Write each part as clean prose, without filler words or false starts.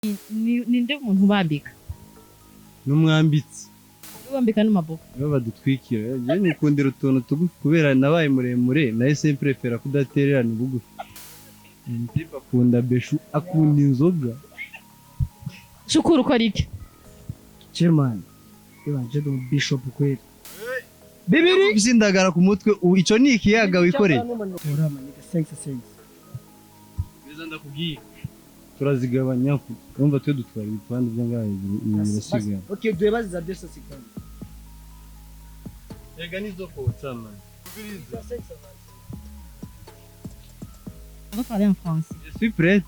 ninde umuntu ubambika n'umwambitsi ubambika n'amaboko nibo badutwikira je nikundira utuntu tugufi kubera nabaye muremure nahise mprefera kudatererana ubugufi Mtipa akunda beshu akunda inzoga Shukuru ukora iki chairman yabanje do bishop kweli bibiri bizindagara ku mutwe ico ni ikiyaga wikoreye urama ni 5 biza ndakubwiye turazigabanya urumva twe dutwara ibipande by'angahe birasiga okay duhebaze za 250 ega nizo kotsa man On va parler en français. Je suis prête.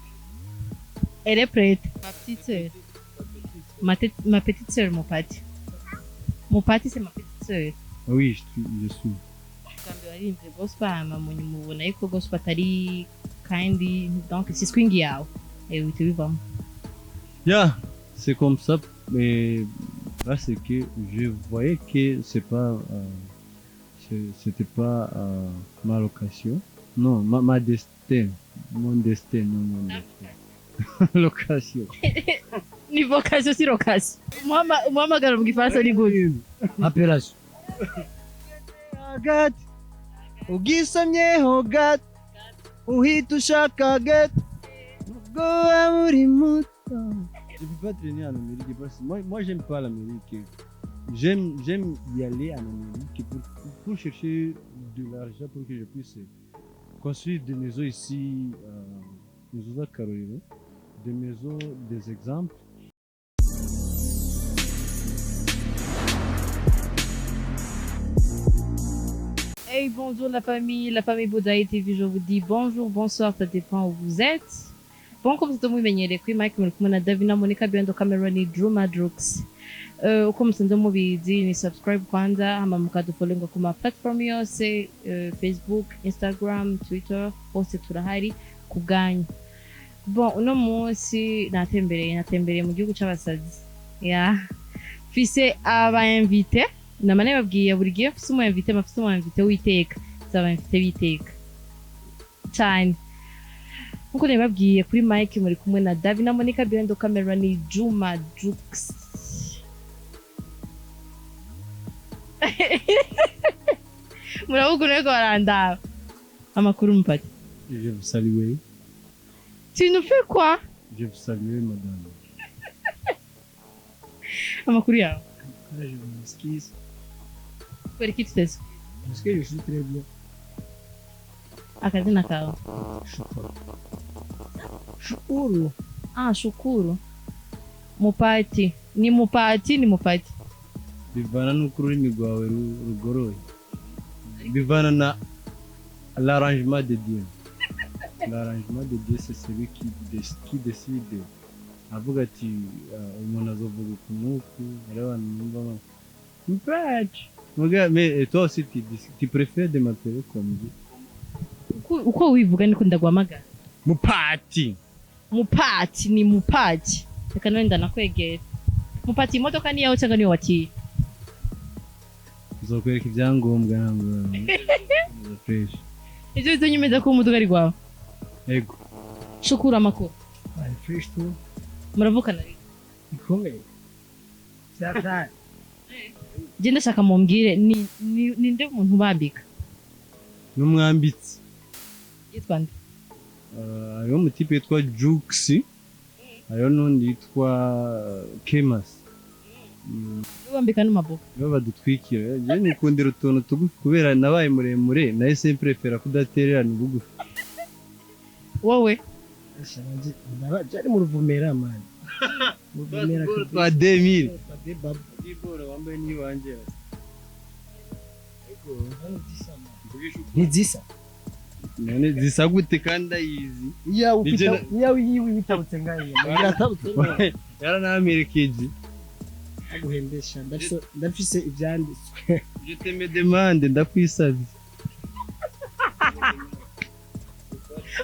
Elle est prête. Ma petite sœur. Ma petite sœur, mon pati. Mon pati, c'est ma petite sœur. Oui, je suis. Kambe warimvye gospel hama mubona yuko gospel atari kandi donc c'est swing yawe. Uhita ubivamo. Yeah, c'est comme ça, mais parce que je voyais que c'était pas ma location. Non, ma destin. Mon destin, non, mon destin. Location. Ni vocation si location. Umuhamagaro mu gifaransa ni gute? appellation Gat. Ugisomye hogat. Uhita ushaka get. Ubwo muri muto. Je peux pas traîner en Amérique parce que moi j'aime pas l'Amérique. J'aime y aller en Amérique pour chercher de l'argent pour que je puisse construire des maisons ici, maisons à Carolina, des maisons, des exemples. Hey, bonjour la famille Boudaï TV, je vous dis bonjour, bonsoir, ça dépend où vous êtes. Bon, comme c'est mumenyereye kuri Mike muri kumwe na Davina Monica behind the camera ni Druma Drux. Uko musanze mubizi ni subscribe kwanza hama mukadufollowinga ku ma platform yose Facebook, Instagram, Twitter, hose turahari ku bwanyu. Bon, uno munsi natembereye mu gihugu c'abasazi. Ya. Fise aba invité namane babwiye buri gihe fise umu invité witeka. Zaba invité witeka. Cyane. Nkuko nababwiye kuri Mike muri kumwe na Davina Monica behind the camera ni Druma Drux. Muravuga ko barandaba amakuru mpati. Je vous salue. Tu nous fais quoi? Je vous salue, madame. Amakuru yawe. je m'excuse Kweri iki tutese? parce que je suis très bien Akazina kawe. shukuru Shukuru. Mupati. Ni mupati. Bivana n'uko ururimi rwawe rugoroye. Bivana na l'arrangement de Dieu. L'arrangement de Dieu, c'est celui qui décide. Avuga ati umuntu azovuga ukunuku areba numva mpati. Mais toi aussi tu préfères de m'appeler comme Dieu. Uko wivuga niko ndagwamagara. Mupati. Mupati ni mupati. Reka nenda nakwegera. Mupati imodoka ni yawe cyangwa ni wakiye? Uzokwereka ibyangombwa ntabwo fresh. Ivyo bizonyemeza ko umuduga ari gwawe. Ego. Shukuru amakuru. ari fresh tu Muravukana rero. ikomeye cyatari Je ndashaka mumbwire ninde umuntu ubambika? N'umwambitsi. Yitwa nde? Hariho umutipe yitwa Jux. Hariho n'undi yitwa Kemas. Ubambika n'amaboko. Nibo badutwikira je nikundira utuntu tugufi kubera nabaye muremure nahise mprefera kudatererana ubugufi. Wowe? jari mu ruvumera man ruvumera Kwa 2000 baba ibora wambaye ni wanje. ntizisa None zisa gute kandi ayizi. yawe yiwe bitabutse ngaye yatabutse Yaranamerekeje. aguhembesha ndafise ibyanditswe Je te me demande ndakwisabye.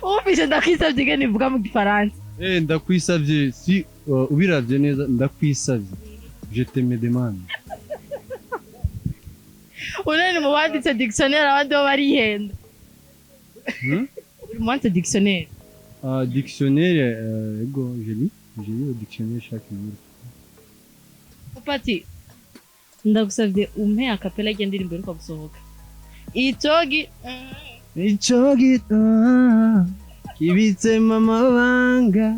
Ufishe ndakwisabye gene vuga mu gifaransa. Ndakwisabye si ubiravye neza ndakwisabye. Je te me demande. Unani mu banditse dictionnaire abandi bo barihenda. Uri mu banditse dictionnaire. Dictionnaire ego je lis. j'ai eu au dictionnaire chaque jour. Mupati ndagusavye umpe akapela y'indirimbo iheruka gusohoka icogi Ico gito kibitsemo amabanga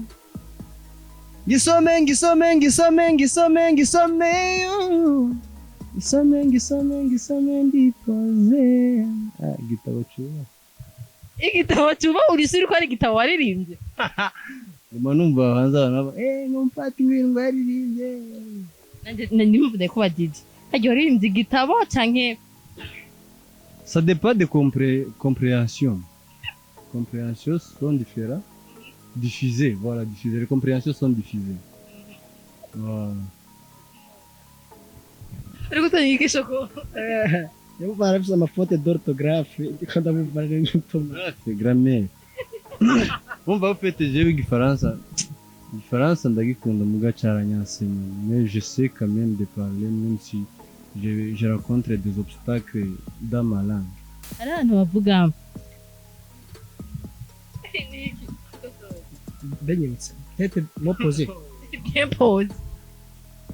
gisome ngisome ngisome ngisome ngisome ngisome ngisome ngisome ndipoze igitabo cyuba igitabo cyuba urisuri ko ari igitabo waririmbye ndimo numva hanze abantu Mupati ngwino yaririmbye nanje nimvuze ko badije hagiye waririmbye igitabo canke ça dépend de compréhension. Compréhensions sont différentes. Diffusées, voilà, diffusées. Les compréhensions sont diffusées. Voilà. ariko tanyikisha ko yumva arafise amafote d'orthographe ikanda mumva n'intuma C'est grammaire. Umva ufite jewe igifaransa. Igifaransa ndagikunda muga caranyasenya. Mais je sais quand même de parler même si je rencontre des obstacles dans ma langue. hari abantu bavuga benyutse tete no posé bien pose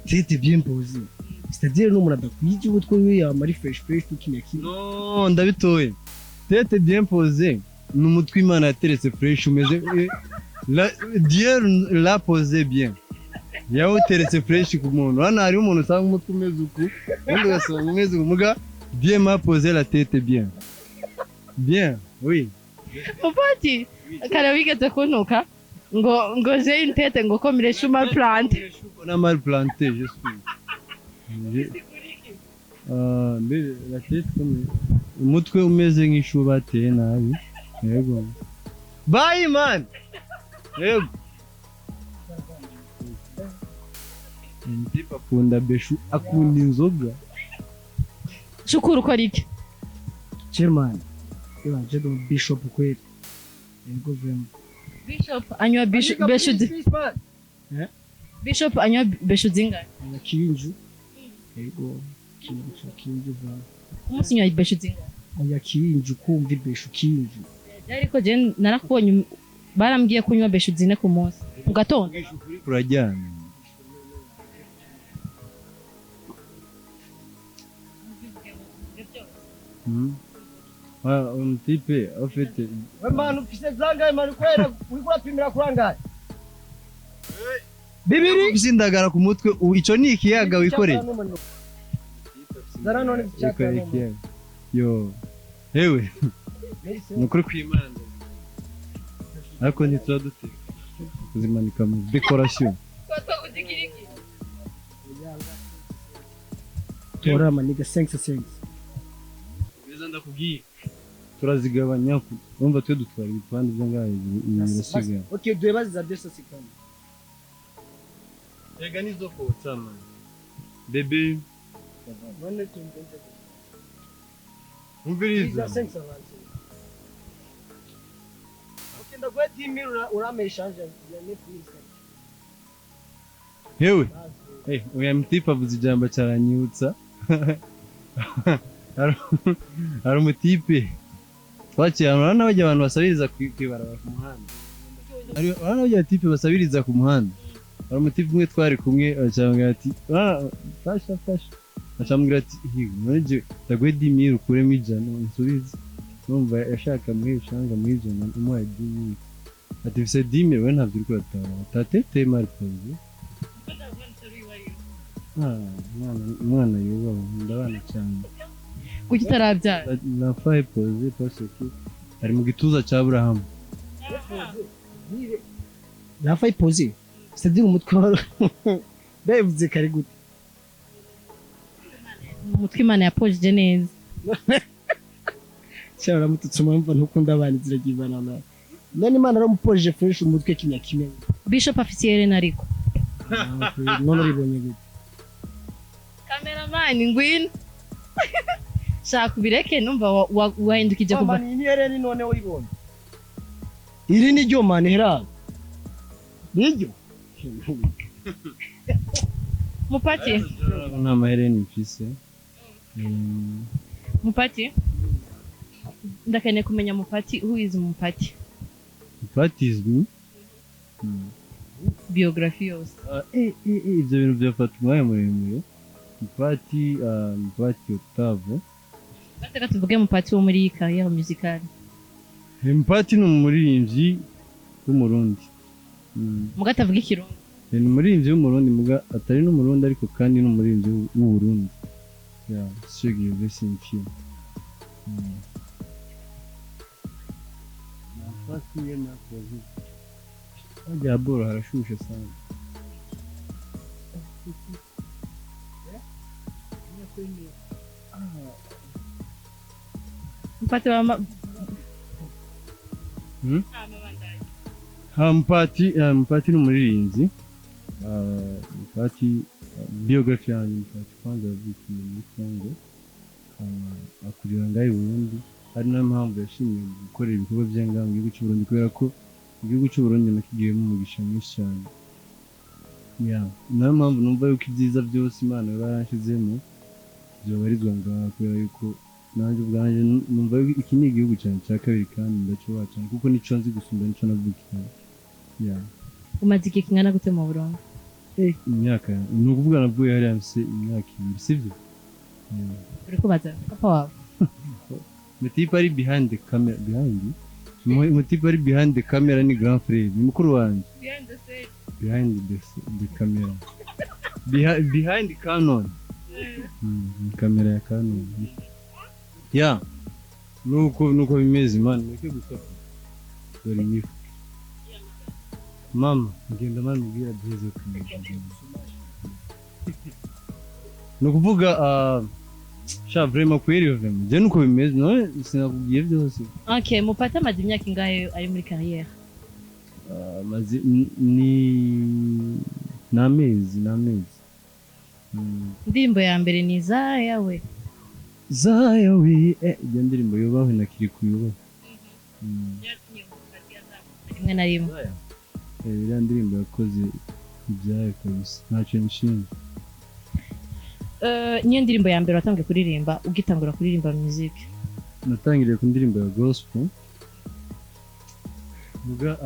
tete bien posé c'est-à-dire n'umuntu adakwije ubutwe wiwe yamari fresh tukinya kimwe Non, ndabitoye. Tête bien posée. N'umutwe Imana yateretse fresh umeze Dieu l'a posé bien. Yawuteretse fresh ku muntu. Hano hari umuntu usanga umutwe umeze uku, undi ugasanga umeze uku. Muga Dieu m'a posé la tête bien. Bien, oui. Mupati kare wigeze kuntuka ngo j'ai une tête ngo comme les chou mal planté On a mal planté, je suis. Mais la tête comme umutwe umeze nk'ishu bateye nabi. Yego. Bye man. Yego. Ndipa akunda beshu akunda inzoga. shukuru ko ariki chairman je do bishop kweli yego vema bishop anywa beshu bishop anywa beshu zingahe na kinju yego kinju vema umunsi nywa beshu zingahe oya kinju kumva ibeshu kinju ariko je narakubonye barambwiye kunywa beshu zine ku munsi mu gatondo Kurajyana. Un type en fait we manu ufise zangahe manu kwera uri kurapimira kurangahe bibiri bisindagara ku mutwe ico ni ikiyaga wikoreye. zara none Wikoreye ikiyaga. Yo. Hewe. Nukuri kwimana. Ariko ntitradute. Kuzimanika mu decoration. tora maniga 5 Biza ndakubwiye. Turazigabanya urumva twe dutwara ibipande byo ngaho birasigaye. okay duhebaze za 250 Ega nizo kotsa man. Bebe none tumbenze umviriza. 5 okay ndagwe timira urame change ya Netflix Hewe. Uya mtipa avuze ijambo cyaranyutsa. Hari umutipe twaciye urabona bajya abantu basabiriza kwibarabara ku muhanda. Urabona bajya tipe basabiriza ku muhanda. Hari umutipe umwe twari kumwe acambwira ati fasha acambwira ati nje ndagwe 10000 ukuremo ijana unsubize. Numva yashaka muhishanga muhijana umuha 10000. Ati bise 10000 we ntabyo uri kuratara. Tatete marikoze. Umwana yubaho ndabana cyane. kuki utarabyara Nafaye pose parce que ari mu gituza cya Abraham. nafaye pose c'est-à-dire umutwe bevuze kare gute umutwe Imana yapojeje neza cyara mututse umva ntukunda abana ziragibana na none Imana aramupojeje fresh umutwe kinya kimwe bishop officiel nariko none uribonye gute cameraman ngwino shaka ubireke numva wahindukije kuva mani ni hereni none uyibonye iri ni ryo mani hera niryo Mupati Nta mahereni mfise. Mupati ndakeneye kumenya Mupati who is Mupati What is me? biography yose. Ibyo bintu byafata umwanya muremure. Mpati Octave. Bateka tuvuge Mupati wo muri carrière musicale. Mpati ni umuririmbyi w'umurundi. Muga tavuga ikirundi. Ni umuririmbyi w'umurundi muga atari n'umurundi ariko kandi ni umuririmbyi w'uburundi. Ya, Sergei Vesinchi. Nafasi ye nakoze. Ajya boro harashushe sana. Mupati wa Mpati ni umuririmbyi. Mpati biography yanjye Mpati kwanza yavukiye muri Congo. Akurira ngaho i Burundi. Ari nayo mpamvu yashimye gukorera ibikorwa bye ngaho mu gihugu cy'u Burundi kubera ko igihugu cy'u Burundi nakigiyemo umugisha mwinshi cyane. Nayo mpamvu numva yuko ibyiza byose Imana yaranshizemo byobarizwa ngaho kubera yuko nanjye ubwanjye numva iki ni igihugu cyane cya kabiri kandi ndacyubaha cyane kuko nico nzi gusumba nico navukiye. Umaze igihe kingana gute mu Burundi? Imyaka ni ukuvuga navuye hariya mfise imyaka 2 sivyo? Uri kubaza papa wawe? Mutipe ari behind the camera Mutipe ari behind the camera ni grand frère ni mukuru wanjye. Behind the camera. Behind Canon. Kamera ya Canon. Nuko bimeze man neke gusaka. Dore nifu. Mama, ngenda mani ubwira byiza kumenya. Nukuvuga sha vraiment kweri vraiment. Je nuko bimeze no sinakubwiye byose. Okay, Mupati amaze imyaka ingahe ari muri carrière? Mazi ni namezi. Indirimbo ya mbere ni Zayawe. Iyo ndirimbo yubaho nakiri kuyubaho. Rimwe na rimwe. Iriya ndirimbo yakoze ibyayo kabisa ntacyo nishimye. Niyo ndirimbo ya mbere watangiye kuririmba ugitangura kuririmba music? Natangiriye ku ndirimbo ya gospel. Muga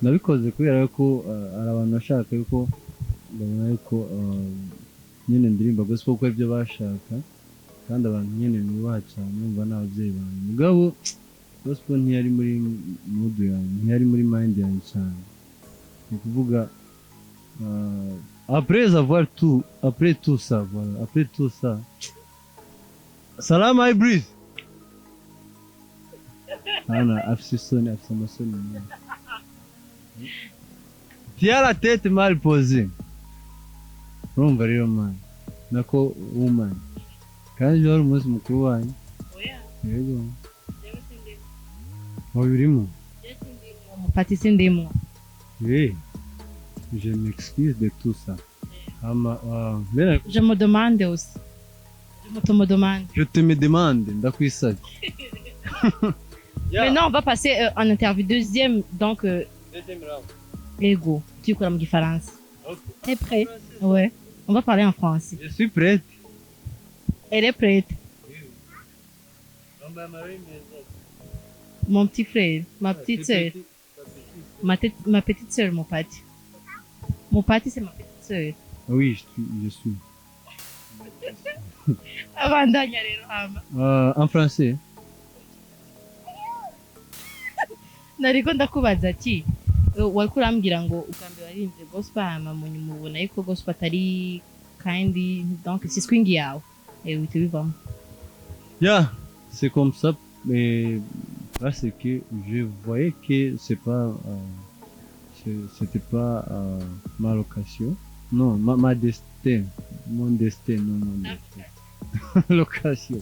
nabikoze kubera ko ari abantu bashaka yuko babona yuko nyine ndirimba gospel kuko ibyo bashaka kandi abantu nyine nubaha cyane umva n'ababyeyi banjye. Mugabo gospel ntiyari muri mood yanjye, ntiyari muri mind yanjye cyane. Ni kuvuga après tout ça Salam Ibris. Afise amasoni. Tu as la tête mal posée. Urumva rero man nako woman kandi wari umunsi mukuru wanyu. Yego urimo? Mupati sindimo. Je m'excuse de tout ça. Je me demande aussi. Je te me demande. Ndakwisabye. Maintenant, on va passer en interview. Deuxième round. Ego. Tu connais la différence? T'es prêt? Ouais. On va parler en français. Je suis prête. Elle est prête. Mon petit frère, ma petite soeur. Ma petite soeur, mon Pati. Mon Pati, c'est ma petite soeur. Oui, je suis. En français. Nariko ndakubaza ati wariko urambwira ngo ukambe waririmbye gospel hama munyuma ubona yuko gospel atari kandi donc c'est swing yawe uhita ubivamo? C'est comme ça, mais parce que je voyais que c'était pas ma location. Non, ma destin. Mon destin, non, mon destin. Location.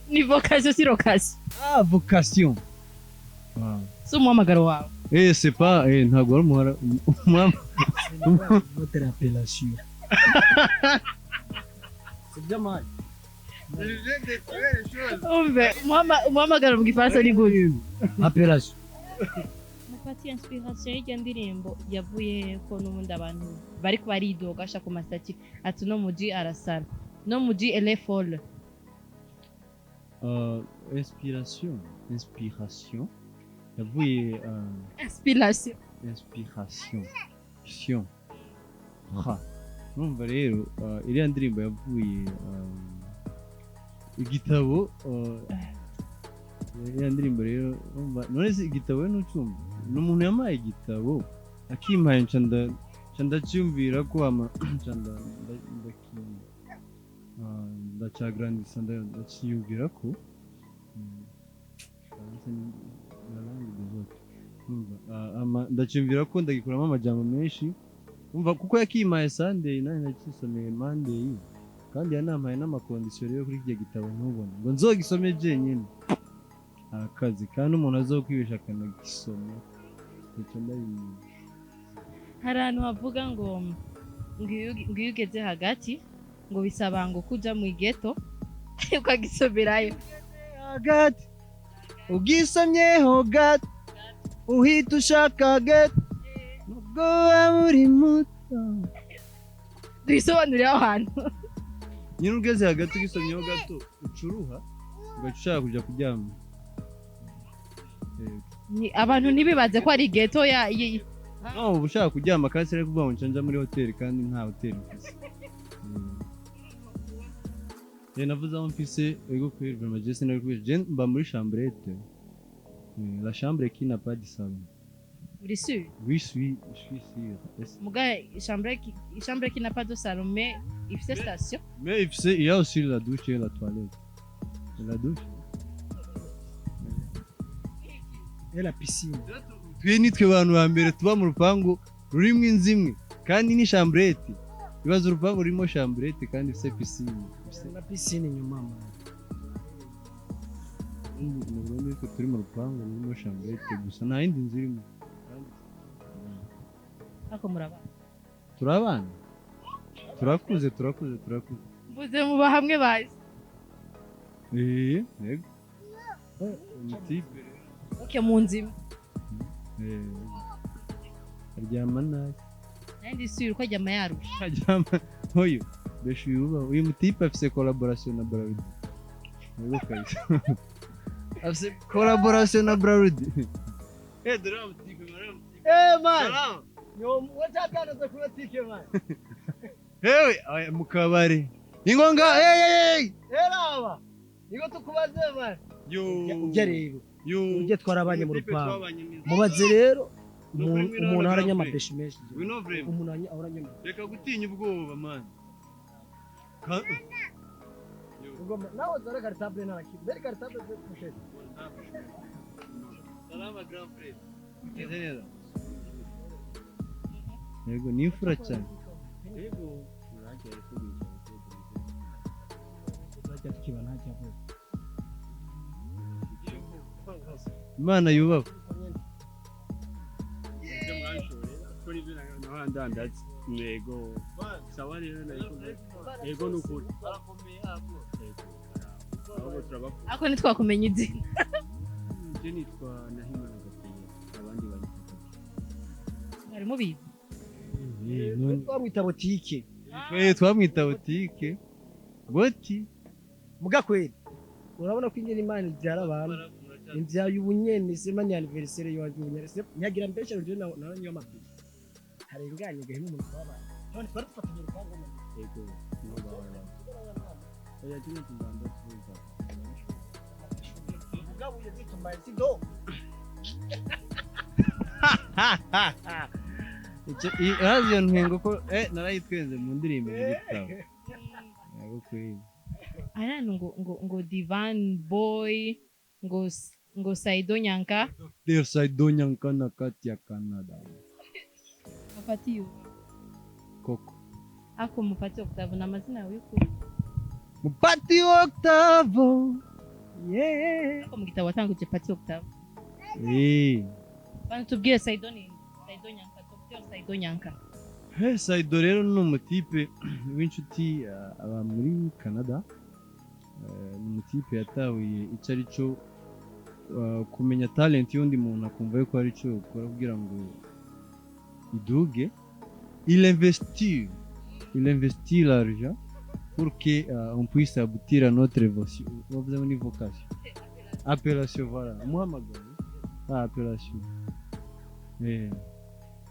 Ni vocation si location. Vocation. Si umuhamagaro wawe. C'est pas, ntabwo ari umuhamagaro. Votre appellation. C'est bien mal. Umuhamagaro mu gifaransa ni gute? Appellation. Mupati inspiration y'irya ndirimbo yavuye ko n'ubundi abantu bari baridoga ashaka ku masitati ati no muji arasara no muji elle est folle. Inspiration yavuye inspiration fiction ha numva rero iriya ndirimbo yavuye igitabo iriya ndirimbo rero none se igitabo we nucumva n'umuntu yamaye igitabo akimpaye nca ndacyumvira ko ndacagrandisa ndakiyumvira ko ndacyumvira ko ndagikuramo amajambo menshi umva kuko yakimaye Sunday nani nakisomeye Monday kandi yanampaye n'amakondisiyo rero kuri iki gitabo ntubone ngo nzogisome jenyine akazi kandi umuntu azokwibesha akanagisoma icyo ndabimenye. Hari ahantu havuga ngo iyo ugeze hagati ngo bisaba ngo kuja mu ghetto ukagisomerayo hagati ugisomyeho gato uhita ushaka ghetto nubwo muri muto dusobanurira aho hantu nyine ugeze hagati ugisomyeho gato ucuruha ugaca ushaka kuja kuryama. Abantu ntibibaze ko ari ghetto no uba ushaka kuryama kandi sere kuvuga ngo nshanja muri hoteli kandi nta hoteli mfise. Navuze aho mfise ego kwirwa majeste nari kwije je mba muri chambrette. La chambre qui n'a pas de salon. Uri sûr? Oui, je suis sûr. Muga chambre qui n'a pas de salon mais il fait station. Mais il y a aussi la douche et la toilette. La douche. Et la piscine. Twe nitwe abantu ba mbere tuba mu rupangu rurimo inzu imwe kandi ni chambrette. Ibaza urupangu rurimo chambrette kandi ifite piscine. La piscine inyuma mama. Nubwo ko turi mu rupangu rurimo chambrette gusa nta yindi nzu irimo. Ako murabana. Turabana. Turakuze. Mbuze muba hamwe bazi. Yego. Umutipe. Okay mu nzima. Aryama nabi. Nandi sûr ko ajyama yarusha. Aryama hoyo. Beshuba uyu mutipe afise collaboration na Bralud. Yego kabisa. Afise collaboration na Bralud. Dore mutipe mara. Man. Yo wachakana za kula tike man. Hewe mukabari. Ingonga Eraba. Nigo tukubaze man. Yo. Ujya rero. Ujye twarabanye mu rupangu. Mubaze rero umuntu aranya amapeshi menshi. Umuntu aranya. Reka gutinya ubwoba man. Nawe zara cartable na ki. Beri cartable de pochette. Salama grand frère. Neza. Yego ni imfura cyane. Yego urajya kubica. Urajya tukibana cyangwa. Imana yubaho. Ndandatse nego sawa rero ego nukuri Ako nitwakumenya izina. je nitwa Nahimana Gabriel abandi bari Harimo bibi. Twamwita botike. Twamwita botike. Boti. Muga kweli. Urabona ko ingene Imana ibyara abantu. Imvyaye ubunyene sema ni anniversaire yo wajunya se nyagira mbesha ryo naranyo amapi. Harenganye gahimo umuntu wabana. None twari tufatanye rupango mu ego no bawara. Oya tino tumbanda tuza. Muga buye bitumbaye sido. Iraziyo ntengo ko narayitwenze mu ndirimbo y'igitabo. Yego kweli. Arano ngo Divan Boy ngo Saido Nyanka. Dr. Saido Nyanka na kati ya Canada. Mufati Koko. Ako Mufati Octave na mazina yawe y'ukuri. Mupati Octave. Yeah. Ako mu gitabo watanguje Pati Octave. Bana tubwire Saido Nyanka, Dr. Saido Nyanka. Saido rero ni umutipe w'inshuti aba muri Canada. Ni umutipe yatahuye icyo ari cyo kumenya talent y'undi muntu akumva yuko ari cyo ukora kugira ngo iduge. Il investit l'argent pour que on puisse aboutir à notre vocation. Vous avez une vocation. Appellation, voilà. Muhamagara. Appellation.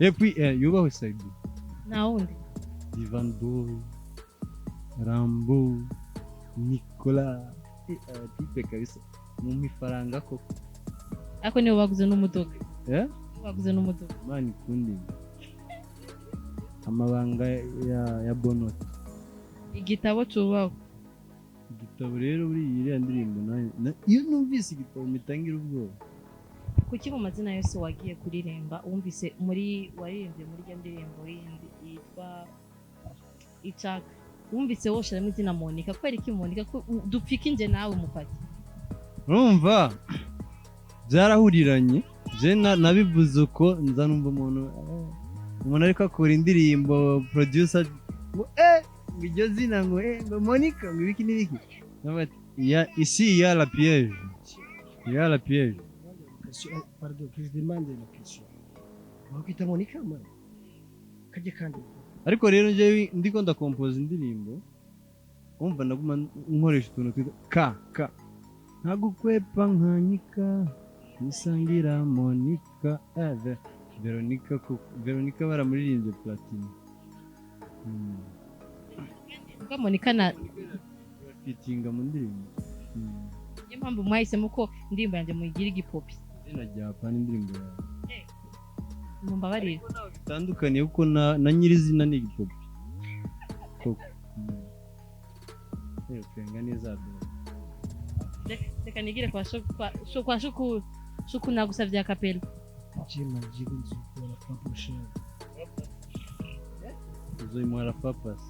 Et puis yubahwe Saidu, nta wundi Ivan Boy, Rambo, Nicolas, tipe kabisa mu mifaranga koko. ariko nibo baguze n'umuduga Eh? baguze n'umuduga Mani kundi. Amabanga ya Bonot. igitabo cyubaho Igitabo rero buri iriya ndirimbo iyo numvise igitabo mitangira ubwoba. kuki mu mazina yose wagiye kuririmba wumvise waririmbye muri iyo ndirimbo yindi yitwa Ichaka wumvise woshiramo izina Monica kubera iki Monica ko dupfika inje nawe mufate Urumva byarahuriranye je nabivuze uko nza numva umuntu ariko akora indirimbo producer ngo iryo zina ngo Monica ngo ibiki n'ibiki ici ya la piège Pardon, que je demande une question. Wakwita Monica man. Kaje kandi. ariko rero je ndiko ndakompoza indirimbo umva ndaguma nkoresha utuntu twita ka ntagukwepa nkanyika nisangira Monica Veronica baramuririmbye Platini ubwo Monica na fitinga mu ndirimbo niyo mpamvu mwahisemo ko indirimbo yanjye muyigira igipopi izina rya Pani indirimbo yawe mumbabarire bitandukaniye kuko na nyirizina ni igipopi koko kwenga neza reka nigire kwa shuku nagusavye akapela Jima jibu nzuko na paposha. uzoyimwara papas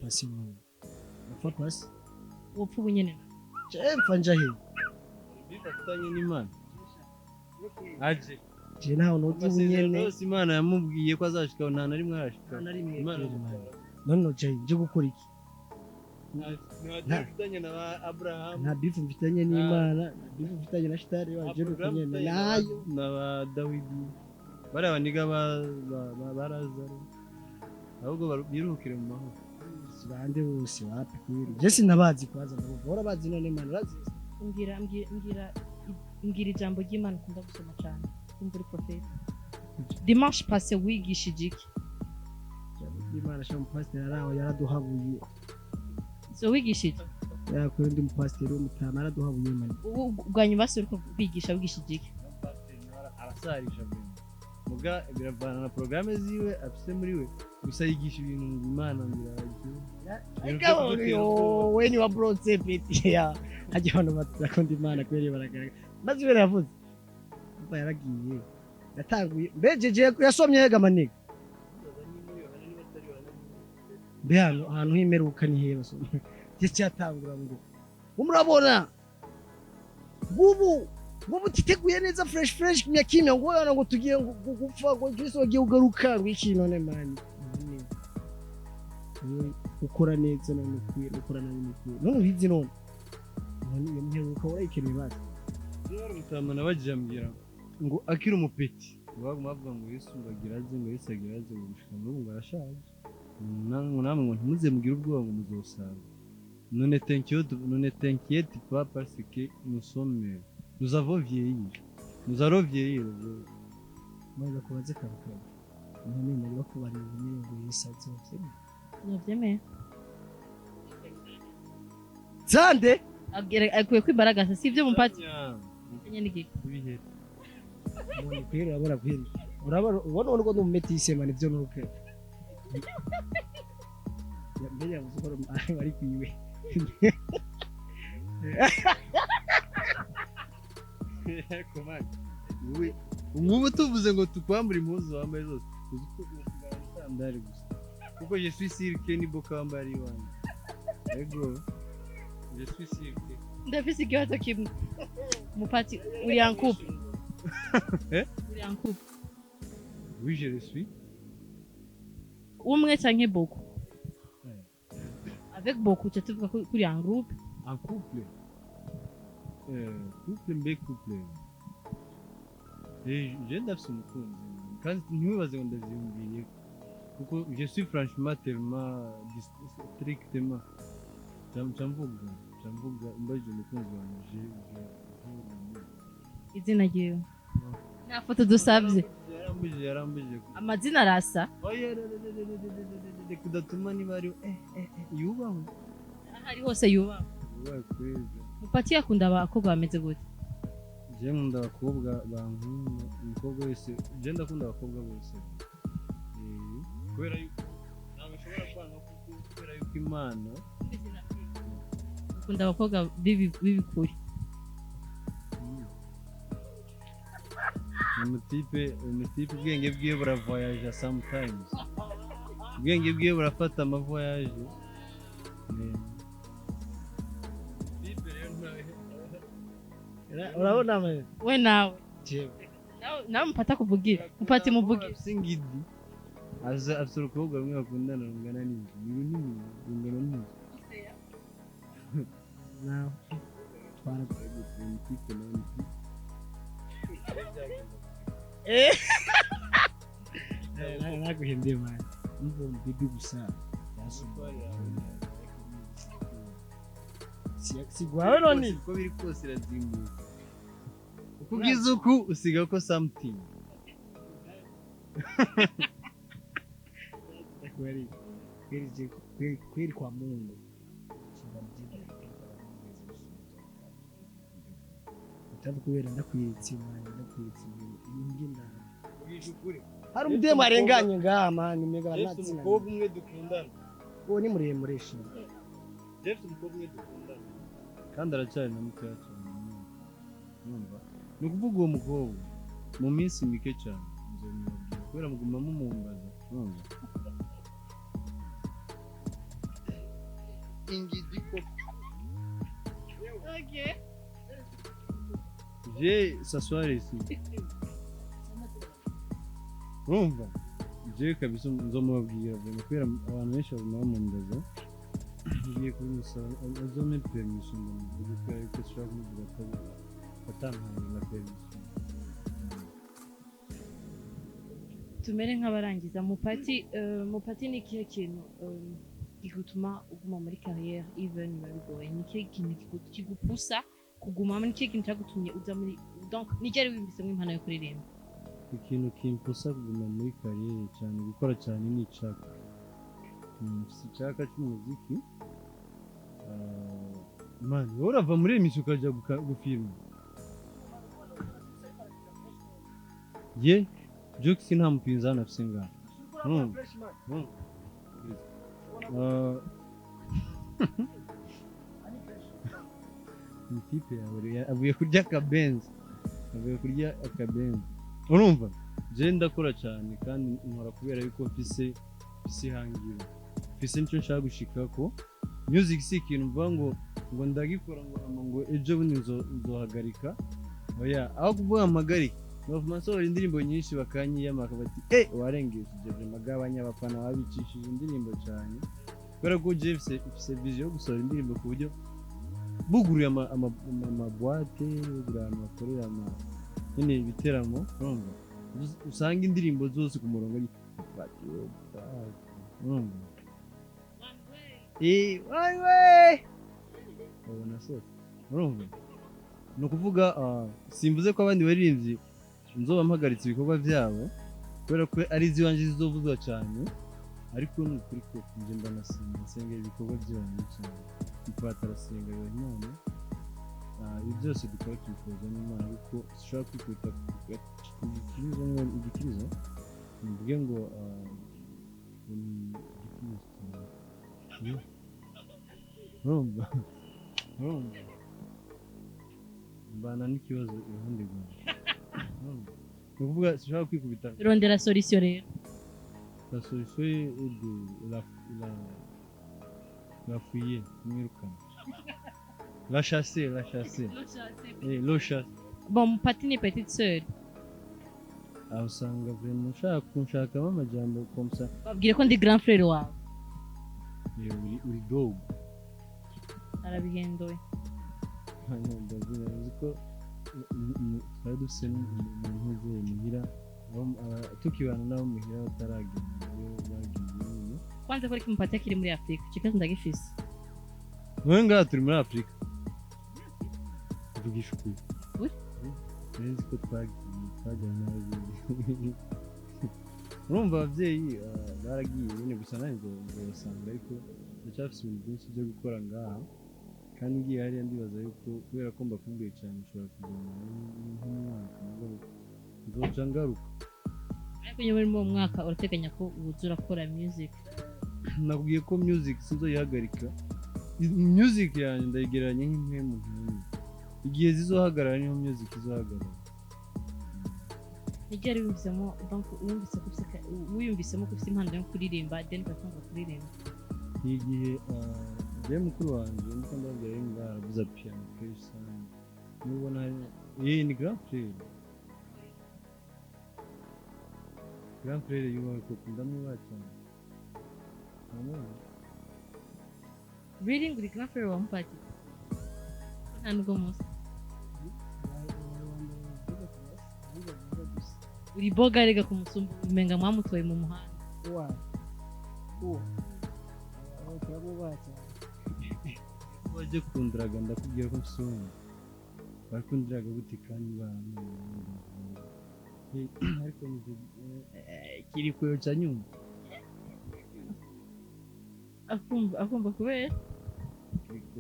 Pasi mu. Papas. wopfa ubunyene Chemfa njahe. bifatanye n'Imana aje Je naho nuti ubunyene. rwose Imana yamubwiye ko azashikaho nta na rimwe arashika Nari mwe. Imana None je nje gukora iki? ntabifitanye na ba Abraham Nta bifu mfitanye n'Imana, nta bifu mfitanye na shitari waje rukunyene. Nayo. na ba Dawidi bariya baniga barazaro ahubwo biruhukire mu mahoro Sibande bose wapi kwiri. Je sinabazi kwaza ndabora bazi none Imana urazi. mbwira ijambo ry'Imana ukunda gusoma cyane kumva uri profete dimanche passé wigishije iki Imana sha umupasiteri araho yaraduhabuye. so wigishije Yakora ndi umupasiteri w'umutama yaraduhabuye Imana. bwa nyuma se uriko wigishije iki arasarisha muga biravana na programme ziwe afise muri we gusa yigisha ibintu mu Imana Weni wa bronze peti ya hajya hano batakunda Imana kweri baragaragara maze ibere yavuze umva yaragiye yatanguye mbejeje yasomye hega maniga mbe hano ahantu himeruka ni heba so cyatangura ngo umurabona ngubu titeguye neza fresh myakimya ngo yana ngo tugiye gupfa ngo Kristo agiye ugaruka ngo iki none mani ukora neza none ukwiye ukora none ukwiye none ubizi none iyo mperuka urayikeneye basi rero mutama nabajije ambwira ngo akiri umupeti bavuga ngo Yesu agira aze ngo Yesu agira aze gushika n'ubu ngo arashaje namwe ngo ntimuze mugire ubwoba ngo muzosanga ne t'inquiète pas parce que nous avons vieilli nous allons vieillir Mwaga kubaze karuka none nari bakubarira nyine ngo yisaze yavyemeye Zande akwiye kwibaragaza sivyo mupati nyene giki ibihe umuntu kwera urabona kwera urabona ko ndumeti isema nivyo nuke mbere yavuze ko ari kwiwe ubu tuvuze ngo tukwambura impuzu wambaye zose uzi ko sandari gusa kuko je suis sûr que ni boka wambaye ari wanjye ego je suis sûr que ndafise ikibazo kimwe mupati uri en couple uri en couple oui je le suis umwe canke beaucoup avec beaucoup tu tuvuga ko uri en groupe en couple couple mbe couple je ndafise umukunzi kandi ntiwibaze ngo ndavyumviye kuko je suis franchement tellement strictement camvuga mbaje umukunzi wanje izina ryiwe nta foto dusabye yarambujije amazina arasa oya kudatuma niba ari yubahwe ahari hose yubaha yubahwe kwezi mupati yakunda abakobwa bameze gute je nkunda abakobwa bankunda umukobwa wese je ndakunda abakobwa bose kubera yuko ntabwo ushobora kwanga kubera yuko imana ukunda abakobwa b'ibikuri umutipe ubwenge bwiwe buravoyaje sometimes ubwenge bwiwe burafata amavoyaje urabona we nawe jewe nawe mupata kuvugira mupati muvugira singidi afite urukobwa rumwe bakundana rungana n'inzu rungana n'inzu nawe umutipe nawe naguhindeye mani umva bibi gusa sigwawe none uko biri kose irazimbuka uko ugize uku usiga ko something kweli kwa Mungu utavuga kubera ndakwiritse mwana ndakwiritse ibintu hari umudemu arenganye ngaha mani mega Jeff umukobwa umwe dukundana uwo ni muremure shima Jeff umukobwa umwe dukundana kandi aracyari na mutoya cyane numva ni ukuvuga uwo mukobwa mu minsi mike cyane nzomubwira kubera muguma mumumbaza numva ingidiko okay je s'asseoir ici urumva je kabisa nzomubwira vuba kubera abantu benshi bamumbaza ngiye kumusaba azome permission ngo kubera ko ashaka kumubwira ko atampaye na permission tumere nk'abarangiza mupati ni ikihe kintu gituma uguma muri carrière even biba bigoye ni ikihe kintu kigupusa kuguma ni ikihe kintu cyagutumye uza muri donc nigere wumvisemo impano yo kuririmba ikintu kimpusa kuguma muri carrière cyane gukora cyane ni icyaka icyaka cy'umuziki man urava muri emission ukajya gufilma ye Jokes nta mpinzani afise ngaho Mutipe avuye kurya akabenzi urumva je ndakora cyane kandi nkora kubera yuko mfise ihangiro mfise nicyo nshaka gushikako music si ikintu mvuga ngo ndagikora ngo ejo bundi nzohagarika oya aho kuvuga mpagarika bavuma nsohora indirimbo nyinshi bakanyiyamaka bati warengeje magabanya abafana babicishije indirimbo cyane kubera ko Jeff ifise vision yo gusohora indirimbo ku buryo buguruye amabwate buguruye ahantu bakorera nyine ibiteramo urumva usanga indirimbo zose ku murongo ari urumva ubona sose urumva ni ukuvuga simvuze ko abandi baririmbyi nzoba mpagaritse ibikorwa byabo kubera ko ari iziwanje zizovuzwa cyane ariko ni ukuri ko nje ndanasenga ibikorwa byabo cyane ipata arasenga Imana ibi byose dukora tubikoza n'Imana ariko dushobora kwikubita igikirizo mvuge ngo urumva mbana n'ikibazo iruhande rwanjye ni ukuvuga dushobora kwikubita rondera solution rero la solution est de la fouiller mwirukana la chasser lo chasse bon mupati ni petite sœur aho usanga vraiment ushaka kunshakamo amajambo comme ça babwire ko ndi grand frère wawe uri dog arabihendoye ndazi ko twari dufise n'umuntu muhira tukibana nabo muhira bataragenda bagiye kwanza ko ariko mupati akiri muri Afrika kibazo ndagifise wowe ngaha turi muri Afrika tuvugisha ukuri uri nzi ko twagiye twajyana n'ababyeyi urumva ababyeyi baragiye nyine gusa nanjye nzabasanga ariko ndacyafite ibintu byinshi byo gukora ngaha kandi ngiye hariya ndibaza yuko kubera ko mbakumbuye cyane nshobora kugenda nk'umwaka mugabo nzoca ngaruka ariko nyuma muri uwo mwaka urateganya ko ubuze urakora music nakubwiye ko music sinzoyihagarika music yanjye ndayigereranya nk'impemu nk'iyi igihe zizohagarara niho music izohagarara nijya wiyumvisemo donc wiyumvisemo ko ufite impano yo kuririmba then ugatangira kuririmba igihe rero mukuru wanjye niko ndababwira yari aravuza piano kenshi cyane nubona iyi ni grand frere yubawe koko ndamwubaha cyane really nguri grand frere wa Mpati nta nubwo musa uri boga rega kumusumba umenga mwamutoye mu muhanda bajye kundiraga ndakubwira ko nsumba bakundiraga gute kandi baramenya ariko kiri kuyoca nyuma akumva kubera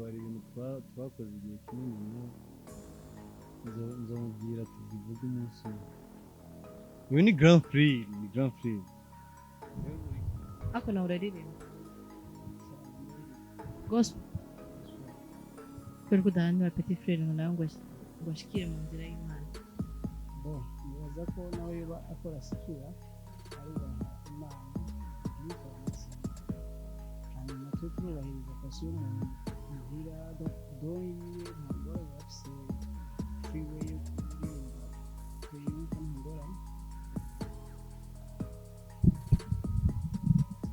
hari ibintu twakoze igihe kinini nzamubwira tuzivuge umunsi umwe uyu ni grand frere ako nawe uraririmba gospel kubera ko udahanira petit frere ngo nawe ngo ashikire mu nzira y'Imana nibaza ko nawe yaba akora sikira arubaha Imana hanyuma twe turubahiriza akazi y'umuntu muhira doyiwe ntabwo bafise free way yo kuririmba kuyumva ntangorane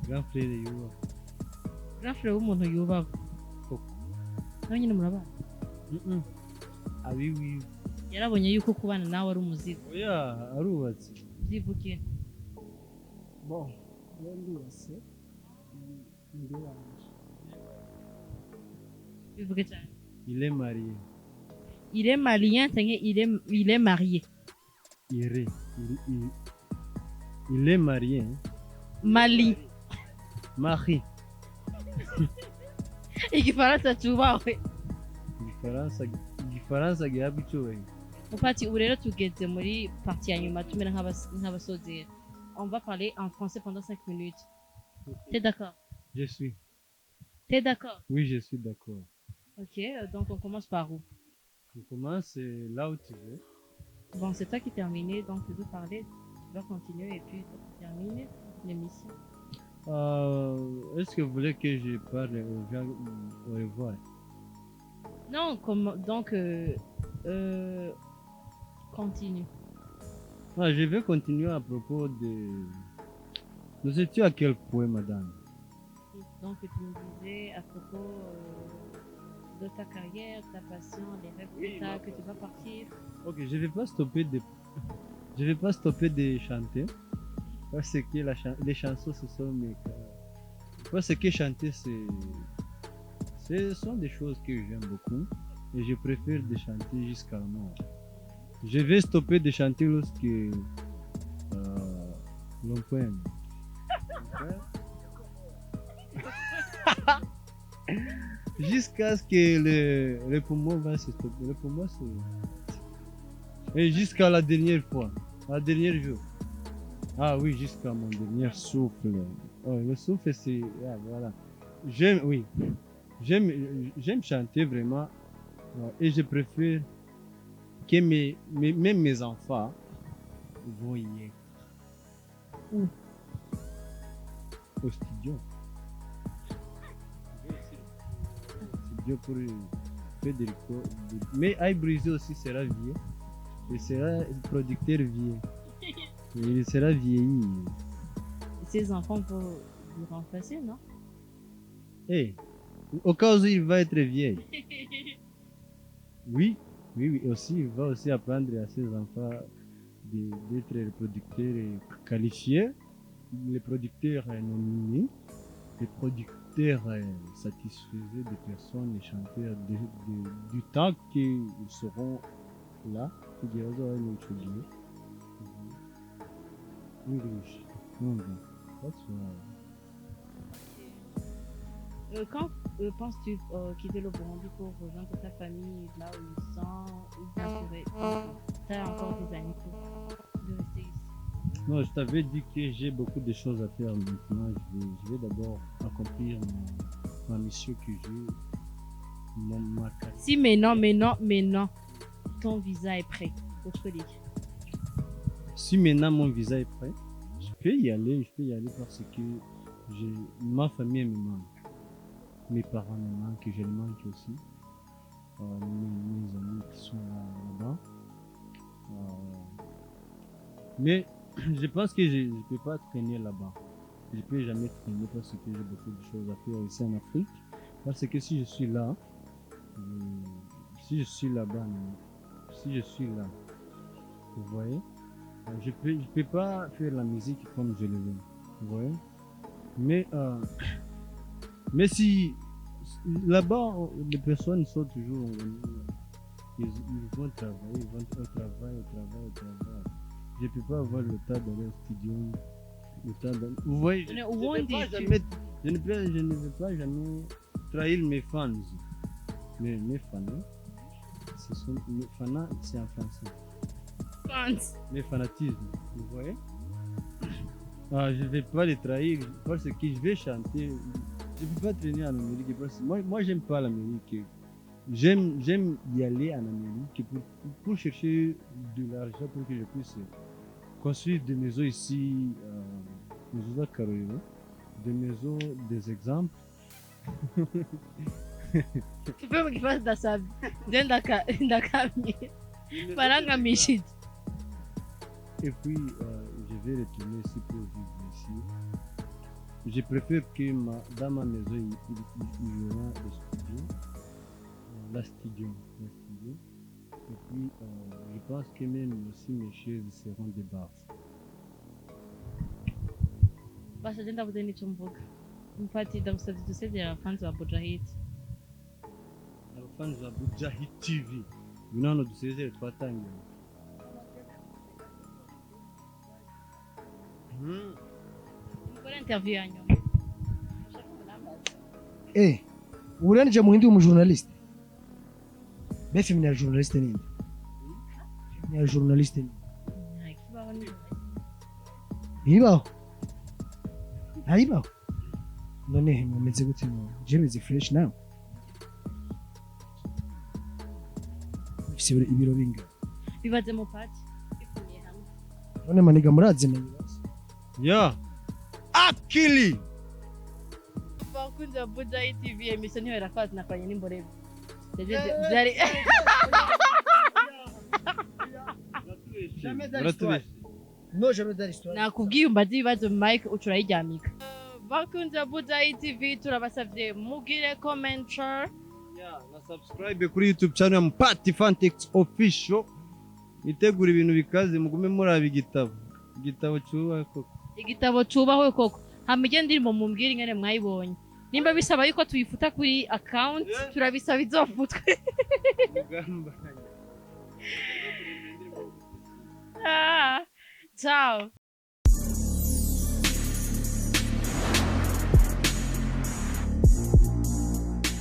grand frere yubaha grand frere w'umuntu yubaha koko nawe nyine murabana abiwiwe yarabonye yuko kubana nawe ari umuzigo oya arubatse byivuge rero ndubatse ndi wanje bivuge cyane il est marié cyangwa il est marié il est marié Marie igifaransa cyubahwe igifaransa gihabwa icyubahiro Mpati ubu rero tugeze muri partie ya nyuma tumera nk'abasozera on va parler en français pendant 5 minutes t'es d'accord je suis t'es d'accord oui je suis d'accord ok donc on commence par où on commence là où tu veux bon c'est toi qui termine donc tu veux parler tu vas continuer et puis tu termines l'émission est-ce que vous voulez que je parle aux gens au revoir non donc continue. Je vais continuer à propos de... Nous étions à quel point, madame? Donc, tu me disais à propos de ta carrière, ta passion, les rêves que tu vas partir. Ok, je vais pas stopper de chanter. Parce que les chansons, ce sont mes... Parce que chanter, ce sont des choses que j'aime beaucoup. Et je préfère de chanter jusqu'à la mort. Je vais stopper de chanter lorsque l'on peut. Jusqu'à ce que le poumon va se stopper. Le poumon et jusqu'à la dernière fois. La dernière jour. Ah oui, jusqu'à mon dernier souffle. Oh, le souffle, c'est... Ah, voilà. J'aime chanter vraiment. Et je préfère que même mes enfants vont y être. Où? Au studio. Studio pour Federico. Mais Aïbrisé aussi sera vieux. Il sera producteur vieux. Il sera vieilli. Ses enfants vont le remplacer, non? Eh, au cas où il va être vieil. Oui, aussi, il va aussi apprendre à ses enfants d'être les producteurs qualifiés, les producteurs nominés, les producteurs satisfaisés des personnes, les chanteurs du temps qu'ils seront là. English. That's why. Quand penses-tu quitter le Burundi pour rejoindre ta famille là où ils sont, ou bien tu as encore des années de rester ici? Non, je t'avais dit que j'ai beaucoup de choses à faire maintenant. Je vais d'abord accomplir ma mission que j'ai, ma carrière. Si maintenant, ton visa est prêt, autre ligue. Si maintenant mon visa est prêt, je peux y aller parce que ma famille me manque. Mes parents me manquent, je les manque aussi. Mes amis qui sont là-bas. Mais je pense que je ne peux pas traîner là-bas. Je ne peux jamais traîner parce que j'ai beaucoup de choses à faire ici en Afrique. Parce que si je suis là, si je suis là-bas, si je suis là, vous voyez, je peux pas faire la musique comme je le veux. Vous voyez? Mais si là-bas, les personnes sont toujours, ils vont travailler, ils vont au travail. Je ne peux pas avoir le temps d'aller au studio, le temps d'aller. Vous voyez, je ne vais pas jamais trahir mes fans. Mes fans, hein? Ce sont mes fans, c'est en français. Fans. Mes fanatismes, vous voyez? Je ne vais pas les trahir parce que je vais chanter. Je ne peux pas traîner en Amérique parce que moi j'aime pas l'Amérique. J'aime y aller en Amérique pour chercher de l'argent pour que je puisse construire des maisons ici, maisons à Caroline, des maisons, des exemples. Tu peux me faire de ça. Et puis, je vais retourner ici pour vivre ici. Je préfère que dans ma maison, il y aura le studio, la studio. Et puis, je pense que même aussi mes chaises seront des bases. Basi jenda kuzeni tumbuka. Mpati ndakusabye dusezera fans wa Bujahid. Abafans ba Bujahid TV. Bino hano dusezere twatangira. Mukore interview yanyu. Uranije muhindi w'umujournaliste. Be female journalist ninde? Female journalist ninde? Kibaho ni. Ntibaho. None mumeze gute mu? Je meze fresh now. Ifise ibiro binga. Bibaze mu party. Ifumiye hamwe. None maniga murazimenya basi. Ya! Akili! Bakunze Bujahid TV emission niyo irakwazi nafanye n'imborebe. Byari Jamais dans l'histoire. Non, jamais dans l'histoire. nakubwiye umbaze ibibazo Mike ucurayiryamika. Bakunze Bujahid TV turabasavye mugire commenter. Na subscribe kuri YouTube channel ya Mpati Fantex Official. Nitegura ibintu bikaze mugume muraba igitabo. Igitabo cyubahwe koko. Igitabo cyubahwe koko. Hamije ndirimo mumbwire ingene mwayibonye. Nimba bisaba yuko tuyifuta kuri account turabisaba izofutwe. Mugamba. Ciao.